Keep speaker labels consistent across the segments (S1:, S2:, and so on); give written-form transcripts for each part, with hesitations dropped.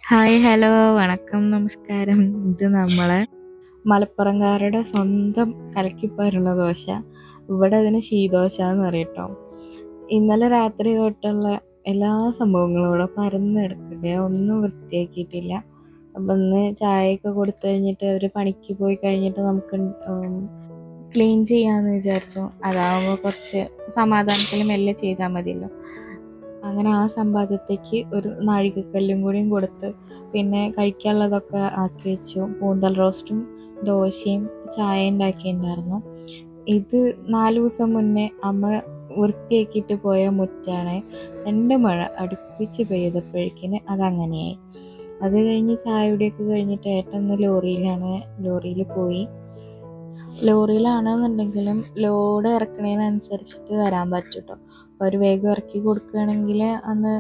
S1: Hi, hello, വണക്കം, നമസ്കാരം. ഇത് നമ്മളെ മലപ്പുറംകാരുടെ സ്വന്തം കലക്കിപ്പാരുള്ള ദോശ. ഇവിടെ അതിന് ശീദോശ എന്ന് പറയും കേട്ടോ. ഇന്നലെ രാത്രി തൊട്ടുള്ള എല്ലാ സംഭവങ്ങളും ഇവിടെ പരന്ന് കിടക്കുന്നുണ്ട്. ഞാൻ ഒന്നും വൃത്തിയാക്കിയിട്ടില്ല. അപ്പം ഇന്ന് ചായയൊക്കെ കൊടുത്തു കഴിഞ്ഞിട്ട് അവർ പണിക്ക് പോയി കഴിഞ്ഞിട്ട് നമുക്ക് ക്ലീൻ ചെയ്യാമെന്ന് വിചാരിച്ചു. അതാവുമ്പോൾ കുറച്ച് സമാധാനത്തിൽ മെല്ലെ ചെയ്താൽ മതിയല്ലോ. അങ്ങനെ ആ സമ്പാദ്യത്തേക്ക് ഒരു നാഴികക്കല്ലും കൂടിയും കൊടുത്ത് പിന്നെ കഴിക്കാനുള്ളതൊക്കെ ആക്കി വെച്ചു. കൂന്തൽ റോസ്റ്റും ദോശയും ചായ ഉണ്ടാക്കിയിട്ടുണ്ടായിരുന്നു. ഇത് 4 ദിവസം മുന്നേ അമ്മ വൃത്തിയാക്കിയിട്ട് പോയ മുറ്റാണ്. 2 മഴ അടുപ്പിച്ച് പെയ്തപ്പോഴേക്കിന് അതങ്ങനെയായി. അത് കഴിഞ്ഞ് ചായ കുടിയൊക്കെ കഴിഞ്ഞിട്ട് ഏട്ടൻ ലോറിയിൽ പോയി. ലോറിയിലാണെന്നുണ്ടെങ്കിലും ലോഡ് ഇറക്കണതിനനുസരിച്ചിട്ട് വരാൻ പറ്റും കേട്ടോ. അപ്പോൾ അവർ വേഗം ഇറക്കി കൊടുക്കുകയാണെങ്കിൽ അന്ന്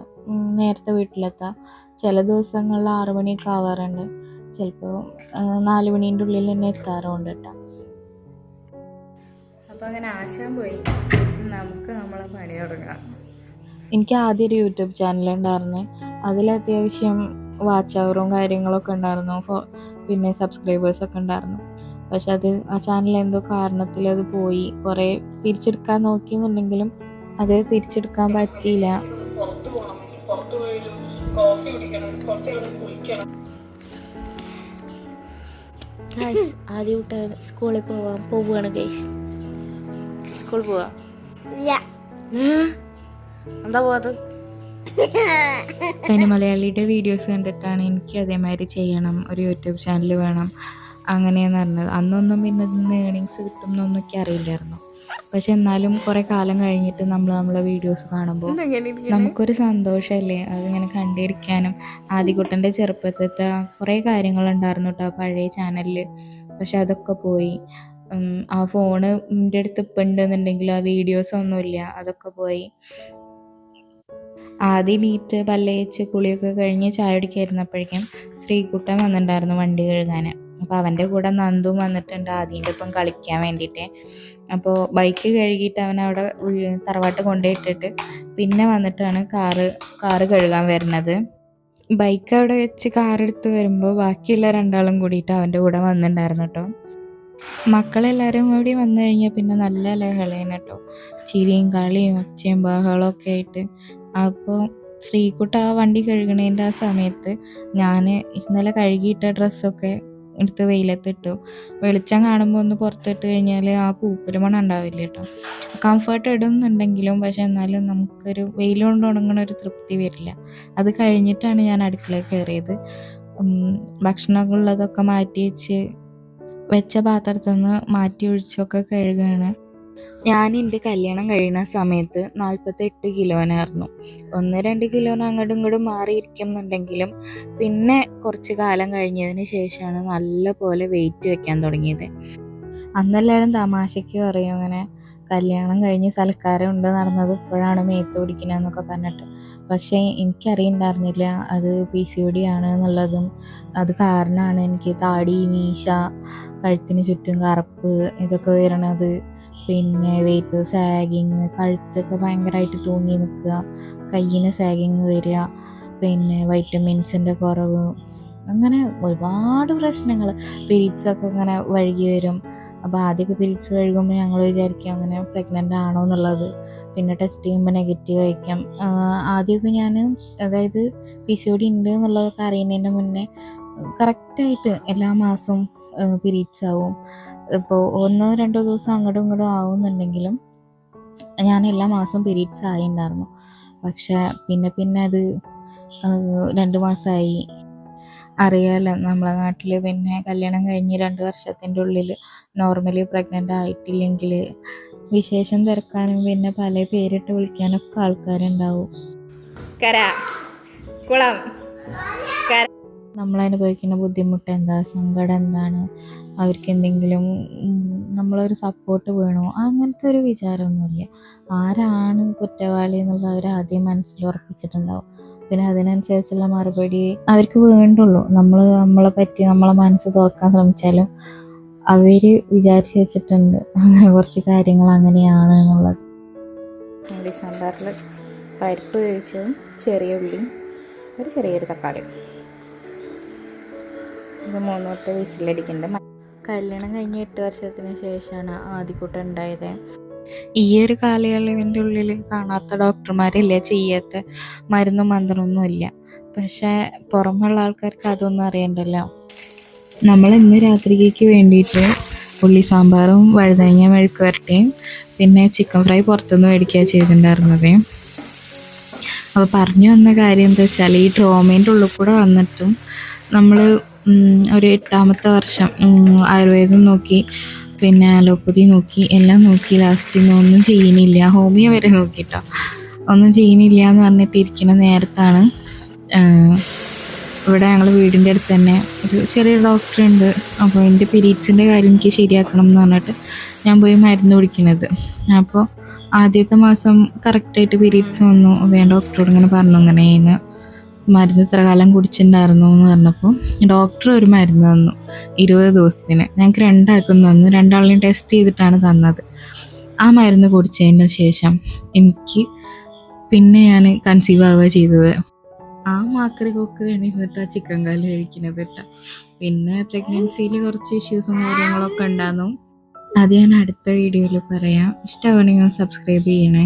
S1: നേരത്തെ വീട്ടിലെത്താം. ചില ദിവസങ്ങളിൽ 6 മണിയൊക്കെ ആവാറുണ്ട്. ചിലപ്പോൾ 4 മണീൻ്റെ ഉള്ളിൽ തന്നെ എത്താറുണ്ട് കേട്ടോ. അപ്പോൾ അങ്ങനെ ആശാൻ പോയി, നമുക്ക് നമ്മളെ പണി തുടങ്ങാം. എനിക്ക് ആദ്യം ഒരു യൂട്യൂബ് ചാനലുണ്ടായിരുന്നു. അതിൽ അത്യാവശ്യം വാച്ച് അവറും കാര്യങ്ങളൊക്കെ ഉണ്ടായിരുന്നു, പിന്നെ സബ്സ്ക്രൈബേഴ്സൊക്കെ ഉണ്ടായിരുന്നു. പക്ഷെ ആ ചാനൽ എന്തോ കാരണത്തിൽ അത് പോയി. കുറേ തിരിച്ചെടുക്കാൻ നോക്കിയെന്നുണ്ടെങ്കിലും അത് തിരിച്ചെടുക്കാൻ പറ്റിയില്ല. ആദ്യമായിട്ട് സ്കൂളിൽ പോവുകയാണ് ഗൈസ്. സ്കൂളിൽ പോവാ എന്താ പോവാത്? തനി മലയാളിയുടെ വീഡിയോസ് കണ്ടിട്ടാണ് എനിക്ക് അതേമാതിരി ചെയ്യണം, ഒരു യൂട്യൂബ് ചാനൽ വേണം അങ്ങനെയെന്ന് പറഞ്ഞത്. അന്നൊന്നും പിന്നെ ഇതിന് ഏണിങ്സ് കിട്ടും എന്നൊന്നും എനിക്ക് അറിയില്ലായിരുന്നു. പക്ഷെ എന്നാലും കുറേ കാലം കഴിഞ്ഞിട്ട് നമ്മളെ വീഡിയോസ് കാണുമ്പോൾ നമുക്കൊരു സന്തോഷമല്ലേ അതിങ്ങനെ കണ്ടിരിക്കാനും. ആദികുട്ടൻ്റെ ചെറുപ്പത്തിലത്തെ കുറേ കാര്യങ്ങളുണ്ടായിരുന്നു കേട്ടോ പഴയ ചാനലിൽ. പക്ഷെ അതൊക്കെ പോയി. ആ ഫോണ് എൻ്റെ അടുത്ത് ഇപ്പം ഉണ്ടെന്നുണ്ടെങ്കിലും ആ വീഡിയോസൊന്നുമില്ല, അതൊക്കെ പോയി. ആദ്യം നീറ്റ് പല്ലേച്ച് കുളിയൊക്കെ കഴിഞ്ഞ് ചായ കുടിക്കായിരുന്നപ്പോഴേക്കും ശ്രീകുട്ടൻ വന്നിട്ടുണ്ടായിരുന്നു വണ്ടി കഴുകാൻ. അപ്പോൾ അവൻ്റെ കൂടെ നന്ദും വന്നിട്ടുണ്ട് ആദ്യൻ്റെ ഒപ്പം കളിക്കാൻ വേണ്ടിയിട്ട്. അപ്പോൾ ബൈക്ക് കഴുകിയിട്ട് അവൻ അവിടെ തറവാട്ട് കൊണ്ടുപോയിട്ടിട്ട് പിന്നെ വന്നിട്ടാണ് കാറ് കഴുകാൻ വരുന്നത്. ബൈക്ക് അവിടെ വെച്ച് കാറെടുത്ത് വരുമ്പോൾ ബാക്കിയുള്ള 2 ആളും കൂടിയിട്ട് അവൻ്റെ കൂടെ വന്നിട്ടുണ്ടായിരുന്നു കേട്ടോ. മക്കളെല്ലാവരും കൂടി വന്നു കഴിഞ്ഞാൽ പിന്നെ നല്ല ലഹളയാണ് കേട്ടോ. ചിരിയും കളിയും ഒച്ചയും ബഹളമൊക്കെ ആയിട്ട്. അപ്പോൾ ശ്രീകുട്ട ആ വണ്ടി കഴുകണേൻ്റെ ആ സമയത്ത് ഞാൻ ഇന്നലെ കഴുകിയിട്ട ഡ്രസ്സൊക്കെ എടുത്ത് വെയിലത്തിട്ടു. വെളിച്ചം കാണുമ്പോൾ ഒന്ന് പുറത്തിട്ട് കഴിഞ്ഞാൽ ആ പൂപ്പൽ മണം ഉണ്ടാവില്ല കേട്ടോ. കംഫർട്ട് ഇടുന്നുണ്ടെങ്കിലും പക്ഷെ എന്നാലും നമുക്കൊരു വെയിൽ കൊണ്ട് ഉണങ്ങണ ഒരു തൃപ്തി വരില്ല. അത് കഴിഞ്ഞിട്ടാണ് ഞാൻ അടുക്കളയിൽ കയറിയത്. ഭക്ഷണമൊക്കെ ഉള്ളതൊക്കെ മാറ്റി വെച്ച പാത്രത്തിൽ നിന്ന് മാറ്റി ഒഴിച്ചൊക്കെ കഴുകുകയാണ്. ഞാൻ എൻ്റെ കല്യാണം കഴിയുന്ന സമയത്ത് 48 കിലോനായിരുന്നു. 1-2 കിലോന് അങ്ങോട്ടും ഇങ്ങോട്ടും മാറിയിരിക്കുന്നുണ്ടെങ്കിലും പിന്നെ കുറച്ച് കാലം കഴിഞ്ഞതിന് ശേഷമാണ് നല്ല പോലെ വെയിറ്റ് വെക്കാൻ തുടങ്ങിയത്. അന്നെല്ലാവരും തമാശയ്ക്ക് പറയും അങ്ങനെ കല്യാണം കഴിഞ്ഞ് സൽക്കാരം ഉണ്ട് നടന്നത് ഇപ്പോഴാണ് മേത്ത് പിടിക്കണമെന്നൊക്കെ പറഞ്ഞിട്ട്. പക്ഷേ എനിക്കറിയുന്നുണ്ടായിരുന്നില്ല അത് PCOD ആണ് എന്നുള്ളതും. അത് കാരണമാണ് എനിക്ക് താടി, മീശ, കഴുത്തിന് ചുറ്റും കറുപ്പ് ഇതൊക്കെ വരണത്. പിന്നെ വെയിറ്റ് സാഗിങ്, കഴുത്തൊക്കെ ഭയങ്കരമായിട്ട് തൂങ്ങി നിൽക്കുക, കയ്യിന് സാഗിങ് വരിക, പിന്നെ വൈറ്റമിൻസിൻ്റെ കുറവ്, അങ്ങനെ ഒരുപാട് പ്രശ്നങ്ങൾ. പീരീഡ്സൊക്കെ ഇങ്ങനെ വഴുകി വരും. അപ്പോൾ ആദ്യമൊക്കെ പീരീഡ്സ് കഴുകുമ്പോൾ ഞങ്ങൾ വിചാരിക്കും അങ്ങനെ പ്രഗ്നൻ്റ് ആണോ എന്നുള്ളത്. പിന്നെ ടെസ്റ്റ് ചെയ്യുമ്പോൾ നെഗറ്റീവ് ആയിരിക്കാം. ആദ്യമൊക്കെ ഞാൻ അതായത് PCOD ഉണ്ട് എന്നുള്ളതൊക്കെ അറിയുന്നതിന് മുന്നേ കറക്റ്റായിട്ട് എല്ലാ മാസവും പീരീഡ്സ് ആവും. ഇപ്പോൾ 1-2 ദിവസം അങ്ങോട്ടും ഇങ്ങോട്ടും ആവുന്നുണ്ടെങ്കിലും ഞാൻ എല്ലാ മാസവും പീരീഡ്സ് ആയിട്ടുണ്ടായിരുന്നു. പക്ഷേ പിന്നെ അത് 2 മാസമായി. അറിയാമല്ലോ നമ്മളെ നാട്ടിൽ പിന്നെ കല്യാണം കഴിഞ്ഞ് 2 വർഷത്തിൻ്റെ ഉള്ളിൽ നോർമലി പ്രഗ്നൻ്റ് ആയിട്ടില്ലെങ്കിൽ വിശേഷം തിരക്കാനും പിന്നെ പല പേരിട്ട് വിളിക്കാനൊക്കെ ആൾക്കാരുണ്ടാവും. നമ്മളനുഭവിക്കുന്ന ബുദ്ധിമുട്ട് എന്താ, സങ്കടം എന്താണ്, അവർക്ക് എന്തെങ്കിലും നമ്മളൊരു സപ്പോർട്ട് വേണോ, അങ്ങനത്തെ ഒരു വിചാരമൊന്നുമില്ല. ആരാണ് കുറ്റവാളി എന്നുള്ളത് അവർ ആദ്യം മനസ്സിൽ ഉറപ്പിച്ചിട്ടുണ്ടാവും. പിന്നെ അതിനനുസരിച്ചുള്ള മറുപടി അവർക്ക് വേണ്ടുള്ളൂ. നമ്മളെ പറ്റി നമ്മളെ മനസ്സ് തുറക്കാൻ ശ്രമിച്ചാലും അവർ വിചാരിച്ച് വെച്ചിട്ടുണ്ട് അങ്ങനെ കുറച്ച് കാര്യങ്ങൾ അങ്ങനെയാണ് എന്നുള്ളത്. സാമ്പാറിൽ പരിപ്പ് കഴിച്ചതും ചെറിയ ഉള്ളിയും ഒരു ചെറിയൊരു തക്കാളി ഒരു 3 തൊട്ട് വിസിലടിക്കുന്നുണ്ട്. കല്യാണം കഴിഞ്ഞ് 8 വർഷത്തിന് ശേഷമാണ് ആദ്യക്കുട്ടൻ ഉണ്ടായത്. ഈ ഒരു കാലയളവിൻ്റെ ഉള്ളിൽ കാണാത്ത ഡോക്ടർമാരില്ല, ചെയ്യാത്ത മരുന്നും മന്ത്രമൊന്നും ഇല്ല. പക്ഷേ പുറമുള്ള ആൾക്കാർക്ക് അതൊന്നും അറിയണ്ടല്ലോ. നമ്മൾ ഇന്ന് രാത്രിക്ക് വേണ്ടിയിട്ട് ഉള്ളി സാമ്പാറും വഴുതനങ്ങ മെഴുക്ക് വരട്ടിയും പിന്നെ ചിക്കൻ ഫ്രൈ പുറത്തുനിന്ന് മേടിക്കുക ചെയ്തിട്ടുണ്ടായിരുന്നത്. അപ്പോൾ പറഞ്ഞു വന്ന കാര്യം എന്താ വെച്ചാൽ, ഈ ട്രോമേൻ്റെ ഉള്ളിൽ കൂടെ വന്നിട്ടും നമ്മൾ ഒരു 8ാമത്തെ വർഷം ആയുർവേദം നോക്കി, പിന്നെ അലോപ്പതി നോക്കി, എല്ലാം നോക്കി, ലാസ്റ്റ് ഒന്നും ചെയ്യുന്നില്ല. ഹോമിയോ വരെ നോക്കിയിട്ടോ, ഒന്നും ചെയ്യുന്നില്ല എന്ന് പറഞ്ഞിട്ട് ഇരിക്കുന്ന നേരത്താണ് ഇവിടെ ഞങ്ങൾ വീടിൻ്റെ അടുത്ത് തന്നെ ഒരു ചെറിയ ഡോക്ടറുണ്ട്. അപ്പോൾ എൻ്റെ പീരീഡ്സിൻ്റെ കാര്യം എനിക്ക് ശരിയാക്കണം എന്ന് പറഞ്ഞിട്ട് ഞാൻ പോയി മരുന്ന് കുടിക്കുന്നത്. അപ്പോൾ ആദ്യത്തെ മാസം കറക്റ്റായിട്ട് പീരീഡ്സ് വന്നു. ഡോക്ടറോട് ഇങ്ങനെ പറഞ്ഞു, ഇങ്ങനെ മരുന്ന് ഇത്ര കാലം കുടിച്ചിട്ടുണ്ടായിരുന്നു എന്ന് പറഞ്ഞപ്പോൾ ഡോക്ടർ ഒരു മരുന്ന് തന്നു 20 ദിവസത്തിന്. ഞങ്ങൾക്ക് 2 ആൾക്കും തന്നു. 2 ആളിനെയും ടെസ്റ്റ് ചെയ്തിട്ടാണ് തന്നത്. ആ മരുന്ന് കുടിച്ചതിന് ശേഷം പിന്നെ ഞാൻ കൺസീവ് ആവുക ചെയ്തത്. ആ മാക്കറി കൊക്കറിയാണ് ഇരുന്നിട്ട് ആ ചിക്കൻ കാല് കഴിക്കുന്നത് കേട്ടോ. പിന്നെ പ്രഗ്നൻസിയിൽ കുറച്ച് ഇഷ്യൂസും കാര്യങ്ങളൊക്കെ ഉണ്ടായിരുന്നു. അത് ഞാൻ അടുത്ത വീഡിയോയിൽ പറയാം. ഇഷ്ടമാണെങ്കിൽ സബ്സ്ക്രൈബ് ചെയ്യണേ.